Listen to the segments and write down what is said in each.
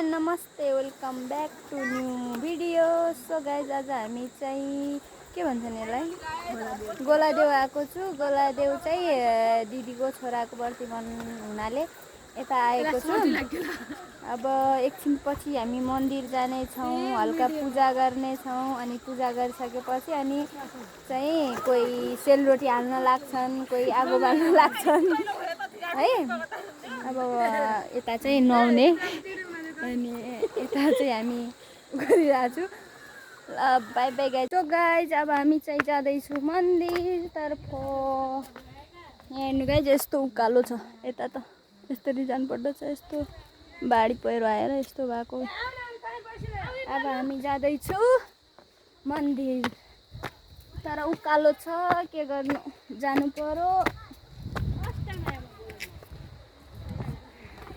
And नमस्ते, welcome back to new video. So guys आज हामी चाहिँ के भन्छन् यसलाई गोलादेउ आएको छु। गोलादेउ चाहिँ दिदीको छोराको बर्थिडे हुनाले यता आएको छु। अब एकछिनपछि हामी मन्दिर जानेछौँ, हल्का पूजा गर्नेछौँ। अनि पूजा गरिसकेपछि अनि चाहिँ कोही सेलरोटी हाल्न लाग्छन्, कोही आगो बाल्न लाग्छन् है। अब यता चाहिँ नुहाउने अनि यता चाहिँ हामी गरिरहेको छु। ल by by guys. So guys अब हामी चाहिँ जाँदैछौँ मन्दिरतर्फ। यहाँ हेर्नु गाइज यस्तो उकालो छ, यता त यसरी जानुपर्दछ। यस्तो बाढी पहिरो आएर यस्तो भएको। अब हामी जाँदैछौँ मन्दिर, तर उकालो छ, के गर्नु, जानु पर्यो।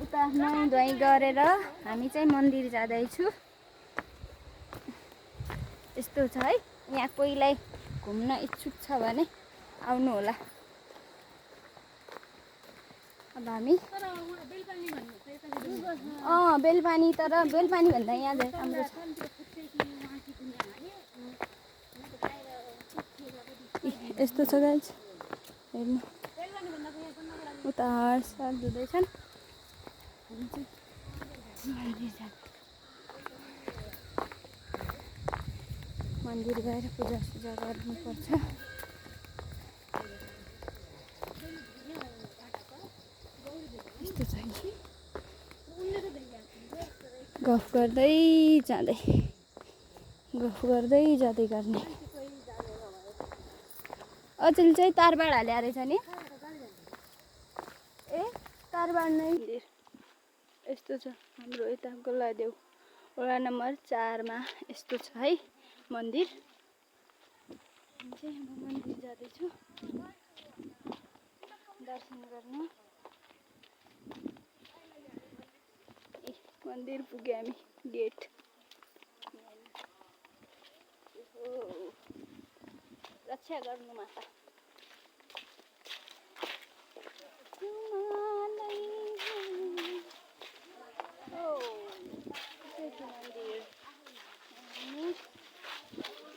उता नुहाई धुवाई गरेर हामी चाहिँ मन्दिर जाँदैछु। यस्तो छ है। यहाँ कोहीलाई घुम्न इच्छुक छ भने आउनु होला। अब हामी बेलपानी, तर बेलपानी भन्दा यहाँ झन् राम्रो छ। यस्तो छ गाइज हेर्नु, उता हारसार धुँदैछन्। मन्दिर गएर पूजा गर्नुपर्छ। यस्तो छ कि गफ गर्दै जाँदै गर्ने। अचेल चाहिँ तारबाड हाले रहेछ नि। ए तारबाड नै यस्तो छ हाम्रो यता गोलादेउ वडा नम्बर 4 मा यस्तो छ है मन्दिर। चाहिँ अब मन्दिर जाँदैछु दर्शन गर्न। मन्दिर पुगे हामी, गेट। रक्षा गर्नु माता।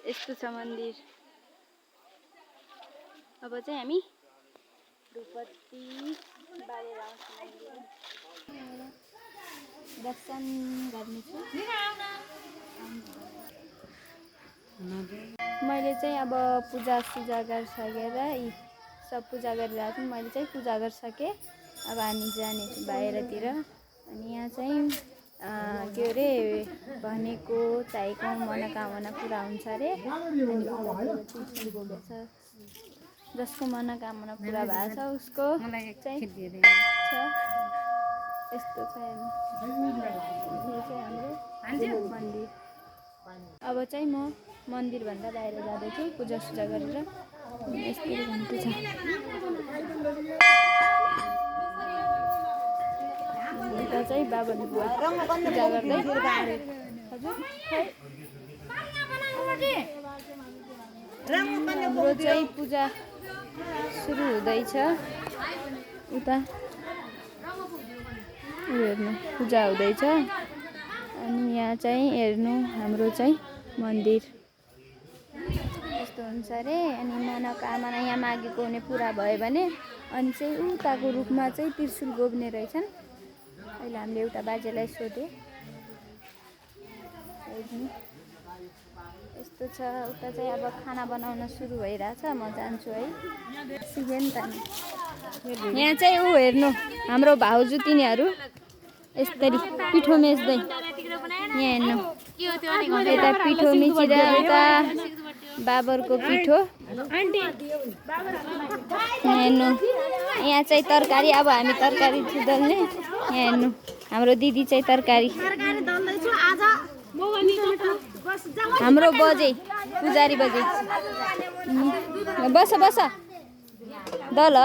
यस्तो छ मन्दिर। अब चाहिँ हामी धुपबत्ती बालेर आउँछौँ मन्दिर, दर्शन गर्नेछु। मैले चाहिँ अब पूजा गरिसकेर यी सब पूजा गरिरहेको छु। मैले चाहिँ पूजा गरिसकेँ। अब हामी जानेछु बाहिरतिर। अनि यहाँ चाहिँ के अरे भनेको चाहेको मनोकामना पुरा हुन्छ अरे। जसको मनोकामना पुरा भएको छ उसको चाहिँ छ। यस्तो छ यो चाहिँ हाम्रो मन्दिर। अब चाहिँ म मन्दिरभन्दा बाहिर जाँदैछु पूजा गरेर। यस्तो घन्टी छ। यता चाहिँ बाबाले पूजा गर्दै। हाम्रो चाहिँ पूजा सुरु हुँदैछ। उता हेर्नु पूजा हुँदैछ। अनि यहाँ चाहिँ हेर्नु हाम्रो चाहिँ मन्दिर यस्तो हुन्छ अरे। अनि मनोकामना यहाँ मागेको हुने पुरा भयो भने अनि चाहिँ उताको रुखमा चाहिँ त्रिशूल गोब्ने रहेछन्। अहिले हामीले एउटा बाजेलाई सोध्यो। यस्तो छ। उता चाहिँ अब खाना बनाउन सुरु भइरहेछ। म जान्छु है, सिकेँ नि त नि। यहाँ चाहिँ ऊ हेर्नु हाम्रो भाउजू तिनीहरू यसरी पिठो मेच्दै। यहाँ हेर्नु यता पिठो मिचिँदा उता बाबरको पिठो। यहाँ हेर्नु यहाँ चाहिँ तरकारी। अब हामी तरकारी दल्ने। यहाँ हेर्नु हाम्रो दिदी चाहिँ तरकारी। हाम्रो बजे पुजारी बजे बस दल।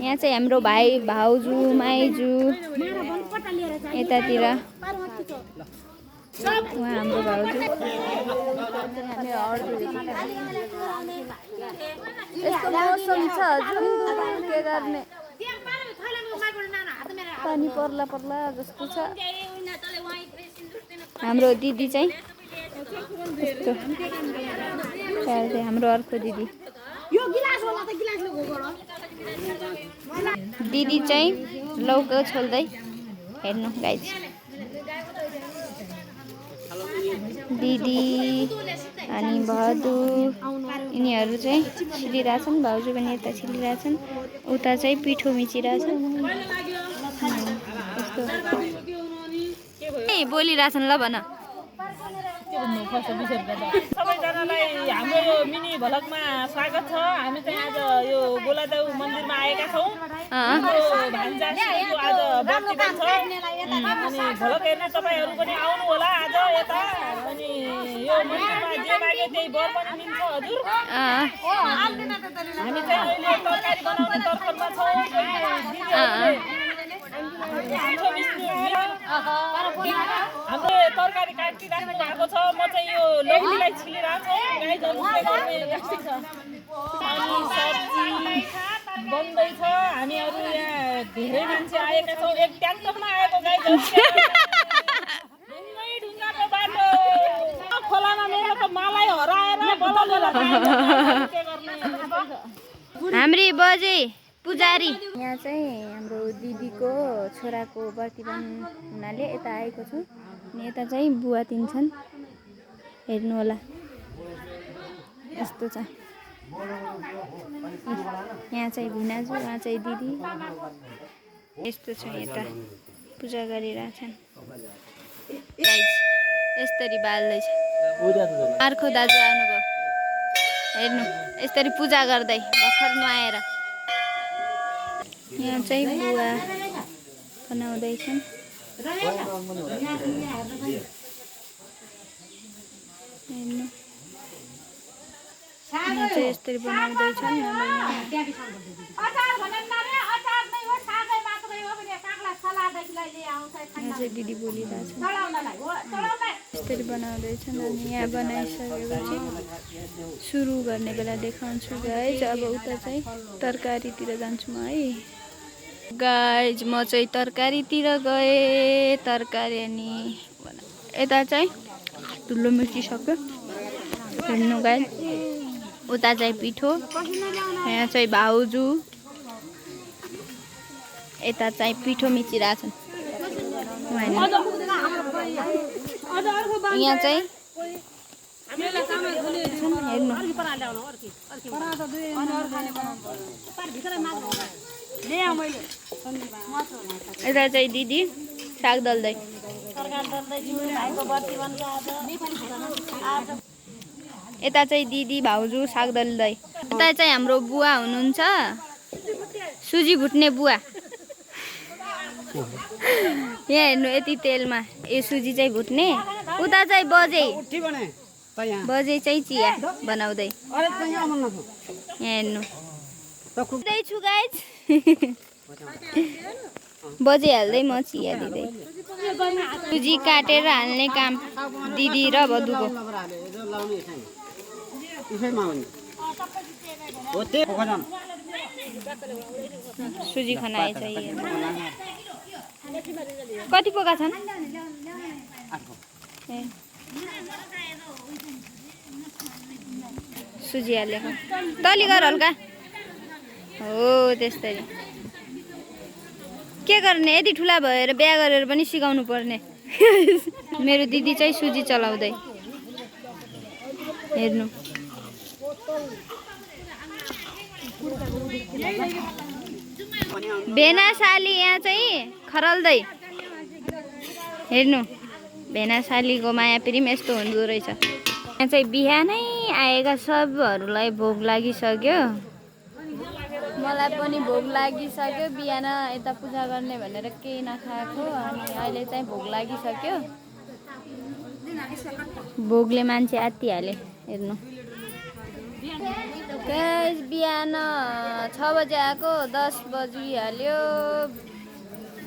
यहाँ चाहिँ हाम्रो भाइ भाउजू माइजू यतातिर उहाँ हाम्रो भाउजू। यस्तो मौसम छ हजुर, के गर्ने। पानी पर्ला जस्तो छ। हाम्रो दिदी चाहिँ यस्तो हाम्रो अर्को दिदी दिदी चाहिँ लौका छोल्दै हेर्नु गाइज दिदी अनि बहादुर यिनीहरू चाहिँ छिलिरहेछन् भाउजू पनि यता छिलिरहेछन् उता चाहिँ पिठो मिचिरहेछन् यस्तो बोलिरहेछन् ल भन सबैजनालाई हाम्रो यो मिनी भ्लगमा स्वागत छ। हामी चाहिँ आज यो गोलादेव मन्दिरमा आएका छौँ। हाम्रो भान्जाको आज बर्तिदिन छ अनि भ्लग हेर्न तपाईँहरू पनि आउनु होला आज यता। अनि यो मन्दिरमा जे माग्यो त्यही वर पनि मिल्छ हजुर। हामी चाहिँ अहिले तरकारी बनाउने तर्फमा छौँ। हाम्रो तरकारी काटिराख्नु भएको छ। म चाहिँ यो लौकीलाई छिलिरहेको छु। अनि सब्जी बन्दैछ। हामीहरू यहाँ धेरै मान्छे आएका छौँ। एक ट्याङ्कमा आएको गाईहरू ढुङ्गाको बाटो खोलामा मेरो त मलाई हराएर हाम्री बजे पुजारी यहाँ चाहिँ हाम्रो दिदीको छोराको बर्तिदिन हुनाले यता आएको छु अनि यता चाहिँ बुवा तिन्छन् हेर्नु होला यस्तो छ। यहाँ चाहिँ भिनाजु उहाँ चाहिँ दिदी यस्तो छ। यता पूजा गरिरहेछन् यसरी बाल्दैछ। अर्को दाजु आउनुभयो हेर्नु यसरी पूजा गर्दै भर्खर नुहाएर। यहाँ चाहिँ बुवा बनाउँदैछन् हेर्नु यहाँ चाहिँ यसरी बनाउँदैछन्। यहाँ चाहिँ दिदी बोलिरहेछ यसरी बनाउँदैछन् अनि यहाँ बनाइसकेपछि सुरु गर्ने बेला देखाउँछु गाइज। अब उता चाहिँ तरकारीतिर जान्छु म है गाइज। म चाहिँ तरकारीतिर गएँ तरकारी अनि यता चाहिँ धुलो मिसिसक्यो हेर्नु गाइज। उता चाहिँ पिठो यहाँ चाहिँ भाउजू यता चाहिँ पिठो मिचिरहेछन्। यहाँ चाहिँ हेर्नु यता चाहिँ दिदी साग दल्दै यता चाहिँ दिदी भाउजू साग दल्दै। यता चाहिँ हाम्रो बुवा हुनुहुन्छ सुजी भुट्ने बुवा। यहाँ हेर्नु यति तेलमा ए सुजी चाहिँ भुट्ने। उता चाहिँ बजे चाहिँ चिया बनाउँदै यहाँ हेर्नु छु गाइज। बजे हाल्दै म चिया दिँदै सुजी काटेर हाल्ने काम दिदी र बधुको। सुजी खनाएछ कति पोका छन् सुजी हालेको तली गर हल्का हो त्यस्तै। के गर्ने यति ठुला भएर बिहा गरेर पनि सिकाउनु पर्ने। मेरो दिदी चाहिँ सुजी चलाउँदै हेर्नु भेना साली यहाँ चाहिँ खरल्दै हेर्नु भेना सालीको माया प्रेम यस्तो हुँदो रहेछ। यहाँ चाहिँ बिहानै आएका सबहरूलाई भोग लागिसक्यो। मलाई पनि भोग लागिसक्यो। बिहान यता पूजा गर्ने भनेर केही नखाएको अनि अहिले चाहिँ भोग लागिसक्यो। भोगले मान्छे आत्तिहाले हेर्नु गाइस। बिहान 6 बजे आएको 10 बजिहाल्यो।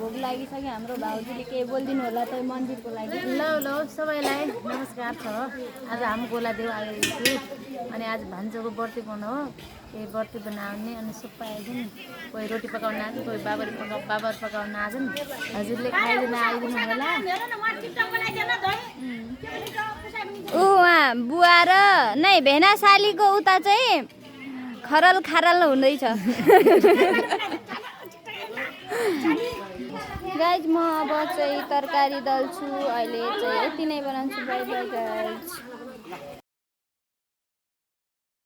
भोग लागिसक्यो हाम्रो भाउजूले केही बोलिदिनु होला त मन्दिरको लागि। ल सबैलाई नमस्कार छ। आज हामी गोलादेव आएको छु अनि आज भान्जोको व्रती बनाउनु हो। केही व्रती बनाउने अनि सुप्पा आइदिनु नि, कोही रोटी पकाउन आएको, कोही बाबर पकाउन आएको नि। हजुरले खाइदिनु आइदिनु होला। उहाँ बुवा र नै भेना सालीको उता चाहिँ खरल खारल हुँदैछ। गाइज म अब चाहिँ तरकारी दल्छु, अहिले चाहिँ यति नै बनाउँछु। By by guys.